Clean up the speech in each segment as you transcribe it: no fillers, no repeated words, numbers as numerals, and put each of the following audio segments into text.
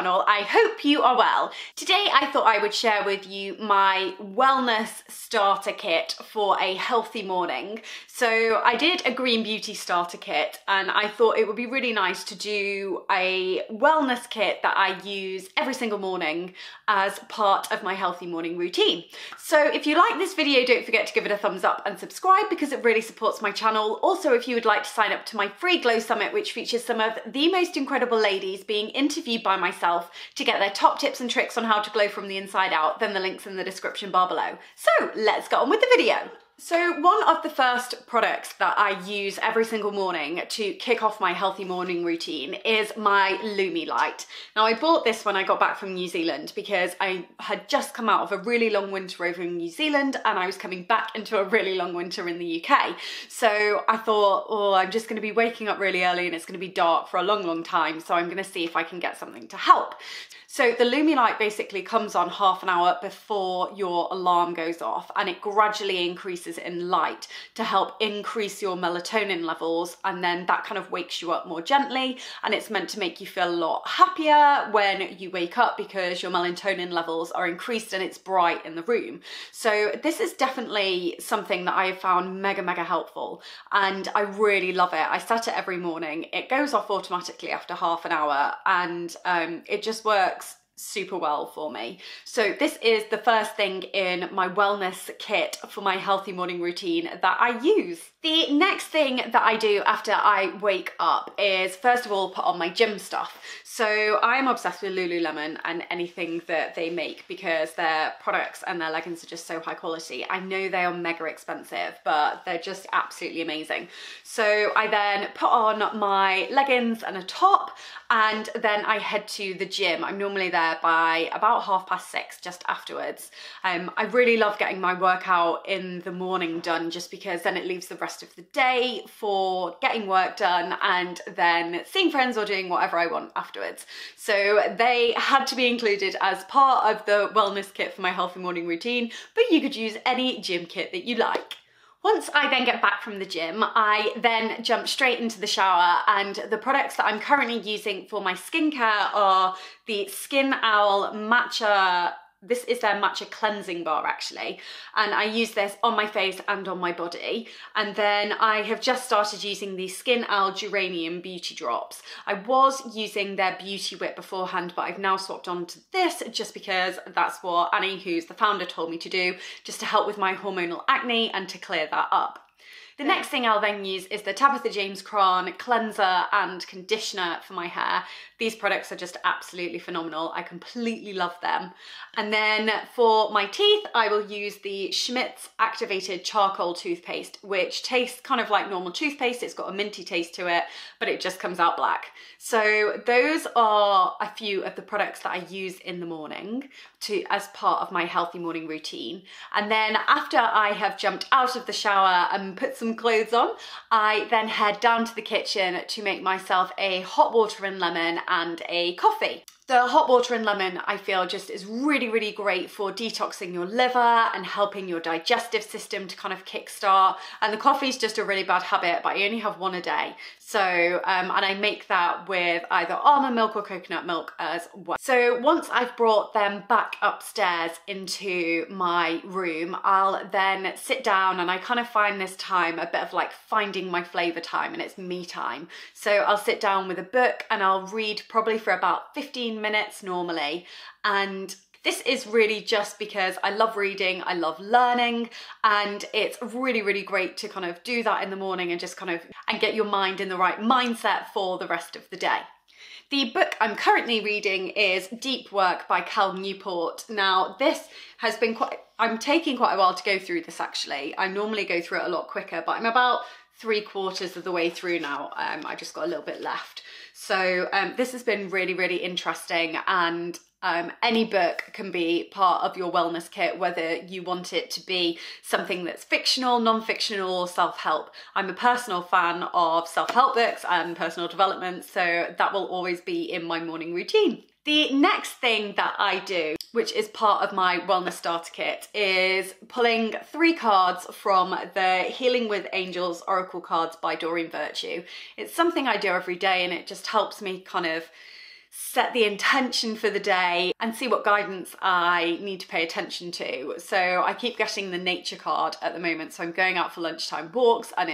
channel. I hope you are well. Today I thought I would share with you my wellness starter kit for a healthy morning. So I did a green beauty starter kit and I thought it would be really nice to do a wellness kit that I use every single morning as part of my healthy morning routine. So if you like this video, don't forget to give it a thumbs up and subscribe because it really supports my channel. Also, if you would like to sign up to my free Glow Summit, which features some of the most incredible ladies being interviewed by myself to get their top tips and tricks on how to glow from the inside out, then the link's in the description bar below. So let's get on with the video. So one of the first products that I use every single morning to kick off my healthy morning routine is my Lumi Light. Now I bought this when I got back from New Zealand because I had just come out of a really long winter over in New Zealand and I was coming back into a really long winter in the UK. So I thought, oh, I'm just going to be waking up really early and it's going to be dark for a long time, so I'm going to see if I can get something to help. So the Lumi Light basically comes on half an hour before your alarm goes off and it gradually increases in light to help increase your melatonin levels, and then that kind of wakes you up more gently, and it's meant to make you feel a lot happier when you wake up because your melatonin levels are increased and it's bright in the room. So this is definitely something that I have found mega helpful and I really love it. I set it every morning. It goes off automatically after half an hour and it just works super well for me. So this is the first thing in my wellness kit for my healthy morning routine that I use. The next thing that I do after I wake up is first of all put on my gym stuff. So I am obsessed with Lululemon and anything that they make because their products and their leggings are just so high quality. I know they are mega expensive, but they're just absolutely amazing. So I then put on my leggings and a top and then I head to the gym. I'm normally there by about 6:30, just afterwards. I really love getting my workout in the morning done just because then it leaves the rest of the day for getting work done and then seeing friends or doing whatever I want afterwards. So they had to be included as part of the wellness kit for my healthy morning routine, but you could use any gym kit that you like. Once I then get back from the gym, I then jump straight into the shower, and the products that I'm currently using for my skincare are the Skin Owl Matcha. This is their matcha cleansing bar actually, and I use this on my face and on my body. And then I have just started using the Skin Owl Geranium Beauty Drops. I was using their Beauty Whip beforehand, but I've now swapped on to this just because that's what Annie, who's the founder, told me to do, just to help with my hormonal acne and to clear that up. The next thing I'll then use is the Tabitha James Cran cleanser and conditioner for my hair. These products are just absolutely phenomenal. I completely love them. And then for my teeth, I will use the Schmidt's Activated Charcoal Toothpaste, which tastes kind of like normal toothpaste. It's got a minty taste to it, but it just comes out black. So those are a few of the products that I use in the morning as part of my healthy morning routine. And then after I have jumped out of the shower and put some clothes on, I then head down to the kitchen to make myself a hot water and lemon and a coffee. The hot water and lemon, I feel, just is really great for detoxing your liver and helping your digestive system to kind of kickstart. And the coffee is just a really bad habit, but I only have one a day. So, and I make that with either almond milk or coconut milk as well. So once I've brought them back upstairs into my room, I'll then sit down and I kind of find this time a bit of like finding my flavor time, and it's me time. So I'll sit down with a book and I'll read probably for about 15 minutes normally, and this is really just because I love reading, I love learning, and it's really great to kind of do that in the morning and just kind of and get your mind in the right mindset for the rest of the day. The book I'm currently reading is Deep Work by Cal Newport. Now this has been I'm taking quite a while to go through this actually. I normally go through it a lot quicker, but I'm about 3/4 of the way through now. I just got a little bit left. So this has been really interesting, and any book can be part of your wellness kit, whether you want it to be something that's fictional, non-fictional, or self-help. I'm a personal fan of self-help books and personal development, so that will always be in my morning routine. The next thing that I do, which is part of my wellness starter kit, is pulling 3 cards from the Healing with Angels Oracle cards by Doreen. It's something I do every day, and it just helps me kind of set the intention for the day, and see what guidance I need to pay attention to. So I keep getting the nature card at the moment, so I'm going out for lunchtime walks, and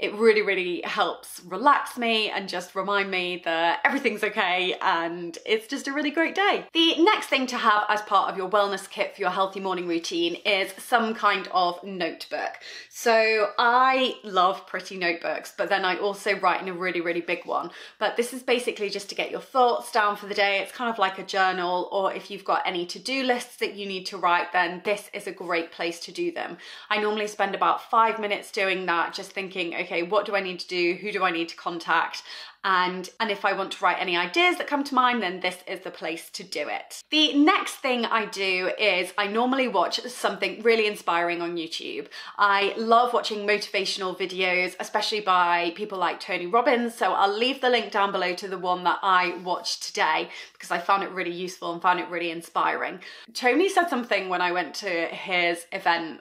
it really, really helps relax me and just remind me that everything's okay, and it's just a really great day. The next thing to have as part of your wellness kit for your healthy morning routine is some kind of notebook. So I love pretty notebooks, but then I also write in a really, really big one. But this is basically just to get your thoughts down for the day. It's kind of like a journal, or if you've got any to-do lists that you need to write, then this is a great place to do them. I normally spend about 5 minutes doing that, just thinking, okay, what do I need to do? Who do I need to contact? And if I want to write any ideas that come to mind, then this is the place to do it. The next thing I do is I normally watch something really inspiring on YouTube. I love watching motivational videos, especially by people like Tony Robbins. So I'll leave the link down below to the one that I watched today because I found it really useful and found it really inspiring. Tony said something when I went to his event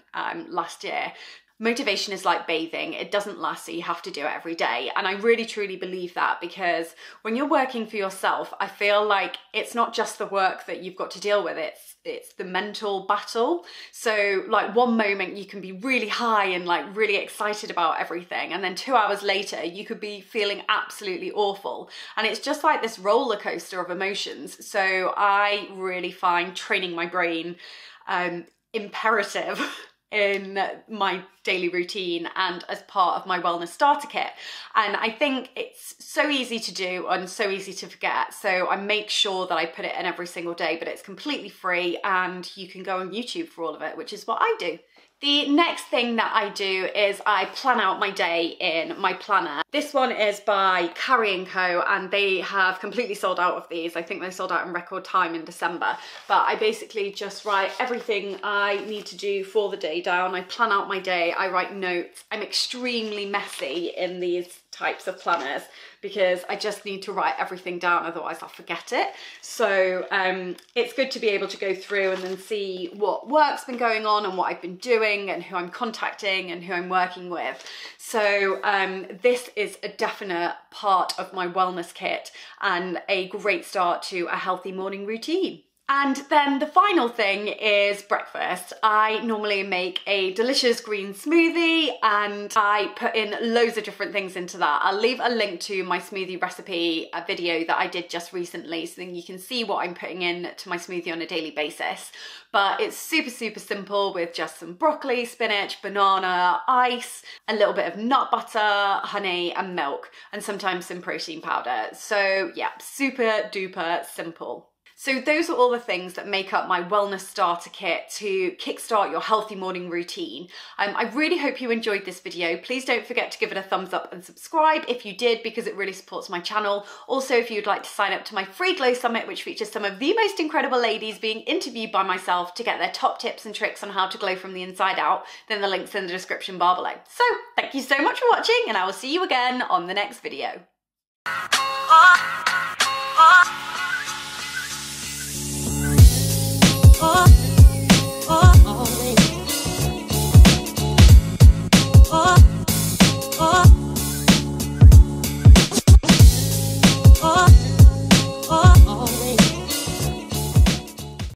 last year. Motivation is like bathing. It doesn't last, so you have to do it every day. And I really truly believe that, because when you're working for yourself, I feel like it's not just the work that you've got to deal with, it's the mental battle. So like one moment you can be really high and like really excited about everything, and then 2 hours later you could be feeling absolutely awful. And it's just like this roller coaster of emotions. So I really find training my brain imperative in my daily routine and as part of my wellness starter kit. And I think it's so easy to do and so easy to forget. So I make sure that I put it in every single day, but it's completely free and you can go on YouTube for all of it, which is what I do. The next thing that I do is I plan out my day in my planner. This one is by Carrie & Co, and they have completely sold out of these. I think they sold out in record time in December. But I basically just write everything I need to do for the day down. I plan out my day, I write notes. I'm extremely messy in these types of planners because I just need to write everything down, otherwise I'll forget it. So it's good to be able to go through and then see what work's been going on and what I've been doing and who I'm contacting and who I'm working with. So this is a definite part of my wellness kit and a great start to a healthy morning routine. And then the final thing is breakfast. I normally make a delicious green smoothie and I put in loads of different things into that. I'll leave a link to my smoothie recipe video that I did just recently, so then you can see what I'm putting in to my smoothie on a daily basis. But it's super, super simple with just some broccoli, spinach, banana, ice, a little bit of nut butter, honey and milk, and sometimes some protein powder. So yeah, super duper simple. So those are all the things that make up my wellness starter kit to kickstart your healthy morning routine. I really hope you enjoyed this video. Please don't forget to give it a thumbs up and subscribe if you did, because it really supports my channel. Also, if you'd like to sign up to my free Glow Summit, which features some of the most incredible ladies being interviewed by myself to get their top tips and tricks on how to glow from the inside out, then the link's in the description bar below. So thank you so much for watching, and I will see you again on the next video.